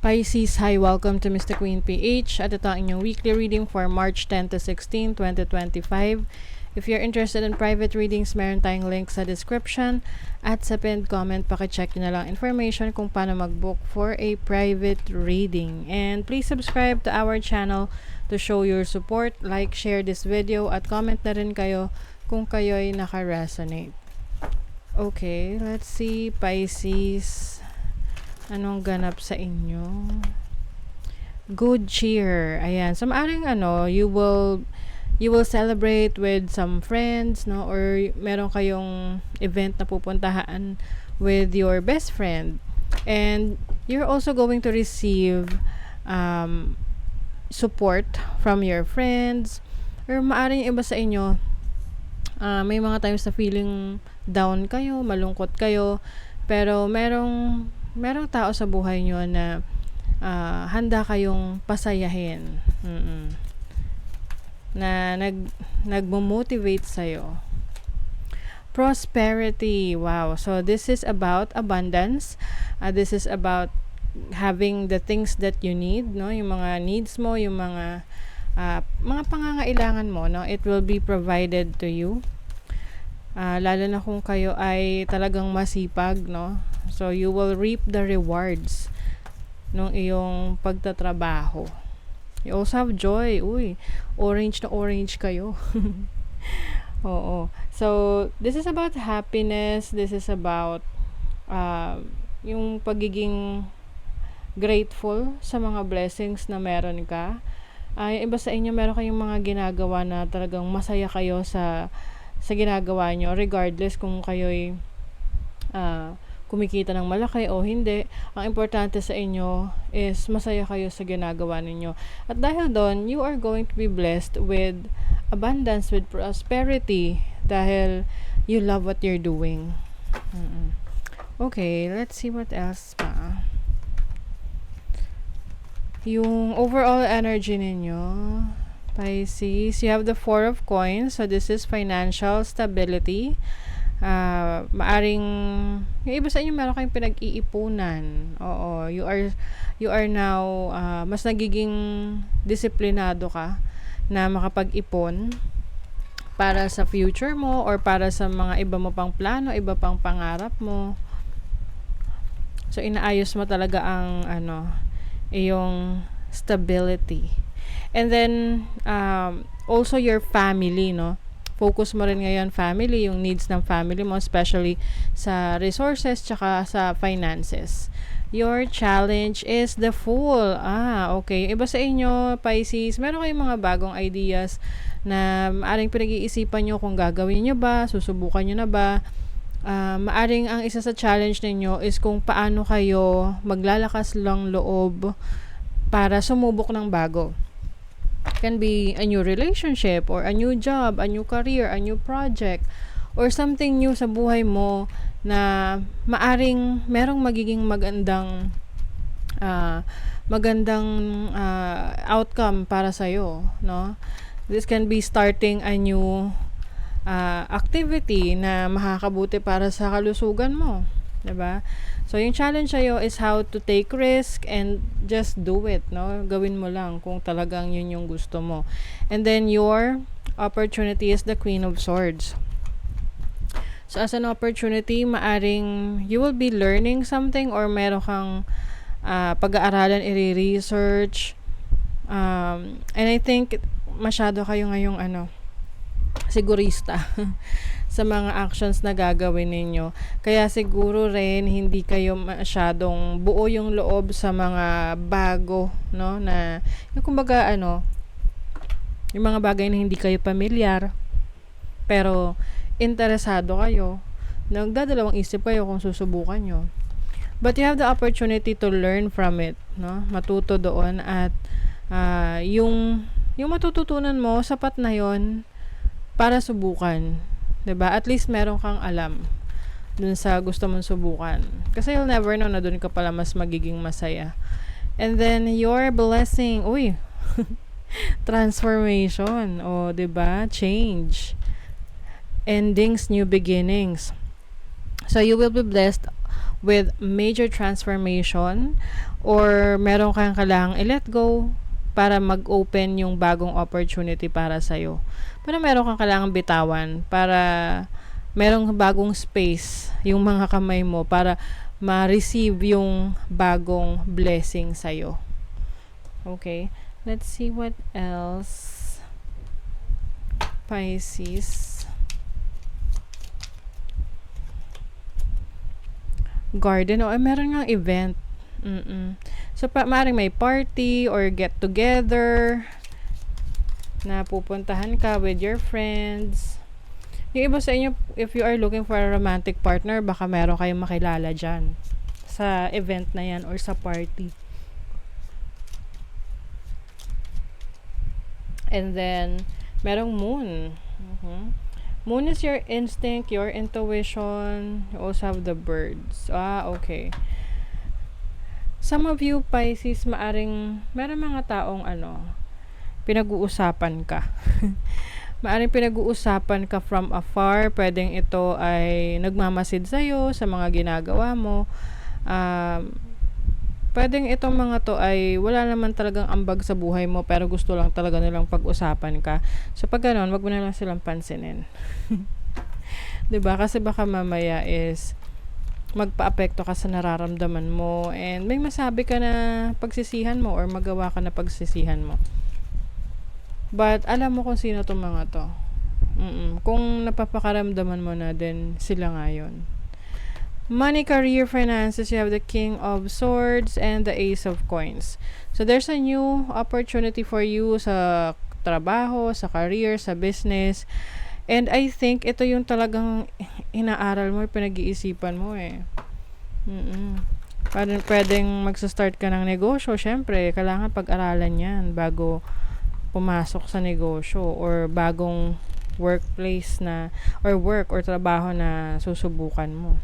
Pisces, hi, welcome to Mr. Queen PH. At ito ang inyong weekly reading for March 10 to 16, 2025. If you're interested in private readings, meron tayong link sa description. At sa pinned comment, pakicheck nyo na lang information kung paano mag-book for a private reading. And please subscribe to our channel to show your support. Like, share this video, at comment na rin kayo kung kayo'y naka-resonate. Okay, let's see, Pisces. Anong ganap sa inyo? Good cheer. Ayan. So, maaring you will celebrate with some friends, no? Or meron kayong event na pupuntahan with your best friend. And you're also going to receive support from your friends. Or maaring iba sa inyo, may mga times na feeling down kayo, malungkot kayo, pero merong tao sa buhay nyo na handa kayong pasayahin. Na nagmo-motivate sa'yo. Prosperity. Wow. So, this is about abundance. This is about having the things that you need, no? Yung mga needs mo, yung mga pangangailangan mo, no? It will be provided to you. Lalo na kung kayo ay talagang masipag, no? So, you will reap the rewards ng iyong pagtatrabaho. You also have joy. Uy, orange na orange kayo. Oo. So, this is about happiness. This is about yung pagiging grateful sa mga blessings na meron ka. Yung iba sa inyo, meron kayong mga ginagawa na talagang masaya kayo sa ginagawa nyo, regardless kung kayo'y kumikita ng malaki o hindi. Ang importante sa inyo is masaya kayo sa ginagawa ninyo. At dahil doon, you are going to be blessed with abundance, with prosperity, dahil you love what you're doing. Okay, let's see what else pa. Yung overall energy ninyo, Pisces, you have the 4 of coins. So, this is financial stability. Maaring yung iba sa inyo meron kayong pinag-iipunan. Oo, you are now mas nagiging disiplinado ka na makapag-ipon para sa future mo or para sa mga iba mo pang plano, iba pang pangarap mo. So, inaayos mo talaga ang iyong stability. And then also your family, no? Focus mo rin ngayon family, yung needs ng family mo, especially sa resources tsaka sa finances. Your challenge is the Fool. Okay. Iba sa inyo, Pisces, meron kayong mga bagong ideas na maaring pinag-iisipan nyo kung gagawin nyo ba, susubukan nyo na ba. Maaring ang isa sa challenge ninyo is kung paano kayo maglalakas lang loob para sumubok ng bago. Can be a new relationship or a new job, a new career, a new project, or something new sa buhay mo na maaring merong magiging magandang outcome para sa'yo, no? This can be starting a new activity na makakabuti para sa kalusugan mo, 'di ba? So, yung challenge sa'yo is how to take risk and just do it, no? Gawin mo lang kung talagang yun yung gusto mo. And then, your opportunity is the Queen of Swords. So, as an opportunity, maaring you will be learning something or meron kang pag-aaralan, i-research. And I think, masyado kayo ngayong sigurista sa mga actions na gagawin ninyo. Kaya siguro rin hindi kayo masyadong buo yung loob sa mga bago, no? Na yung kumbaga yung mga bagay na hindi kayo pamilyar pero interesado kayo. Nagdadalawang isip kayo kung susubukan nyo. But you have the opportunity to learn from it, no? Matuto doon at yung matututunan mo sapat na yon para subukan. 'Di ba? At least meron kang alam dun sa gusto mong subukan. Kasi you'll never know na dun ka pala mas magiging masaya. And then your blessing, transformation, 'di ba? Change. Endings, new beginnings. So you will be blessed with major transformation or meron kang kailangang i-let go para mag-open yung bagong opportunity para sa'yo. Para meron kang kailangang bitawan para merong bagong space yung mga kamay mo para ma-receive yung bagong blessing sa'yo. Okay? Let's see what else. Pisces. Garden. Meron nga event. So, maaaring may party or get together na pupuntahan ka with your friends. Yung iba sa inyo, if you are looking for a romantic partner, baka meron kayong makilala dyan sa event na yan or sa party. And then, merong moon. Moon is your instinct, your intuition. You also have the birds. Okay. Some of you, Pisces, meron mga taong pinag-uusapan ka. Maaring pinag-uusapan ka from afar. Pwedeng ito ay nagmamasid sa'yo sa mga ginagawa mo. Pwedeng itong mga to ay wala naman talagang ambag sa buhay mo pero gusto lang talaga nilang pag-usapan ka. So pag ganun, wag mo na lang silang pansinin. 'Di ba? Kasi baka mamaya is magpaapekto ka sa nararamdaman mo and may masabi ka na pagsisihan mo or magawa ka na pagsisihan mo. But alam mo kung sino tong mga to. Kung napapakaramdaman mo na din sila ngayon. Money, career, finances, you have the King of Swords and the Ace of Coins. So there's a new opportunity for you sa trabaho, sa career, sa business. And I think ito yung talagang inaaral mo, pinag-iisipan mo eh. Pwedeng magsa-start ka ng negosyo. Syempre, kailangan pag-aralan yan bago pumasok sa negosyo or bagong workplace na or work or trabaho na susubukan mo.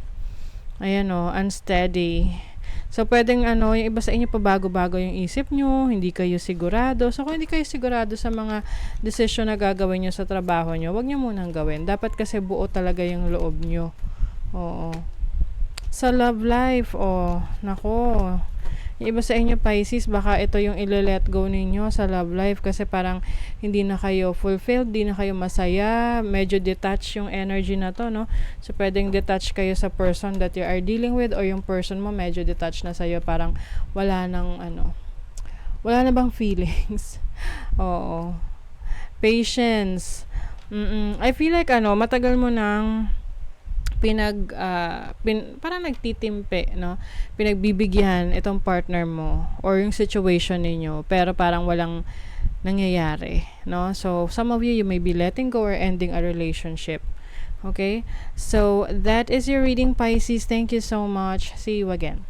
Ayan unsteady. So, pwedeng yung iba sa inyo pa bago-bago yung isip nyo, hindi kayo sigurado. So, kung hindi kayo sigurado sa mga decision na gagawin nyo sa trabaho nyo, wag nyo munang gawin. Dapat kasi buo talaga yung loob nyo. Oo. Sa love life, nako. Yung iba sa inyo, Pisces, baka ito yung ile-let go ninyo sa love life kasi parang hindi na kayo fulfilled, hindi na kayo masaya, medyo detached yung energy na to, no? So, pwedeng detached kayo sa person that you are dealing with or yung person mo medyo detached na sa'yo, parang wala na bang feelings. Oo. Patience. I feel like, matagal mo nang parang nagtitimpe, no? Pinagbibigyan itong partner mo or yung situation ninyo, pero parang walang nangyayari, no? So, some of you may be letting go or ending a relationship. Okay? So, that is your reading, Pisces. Thank you so much. See you again.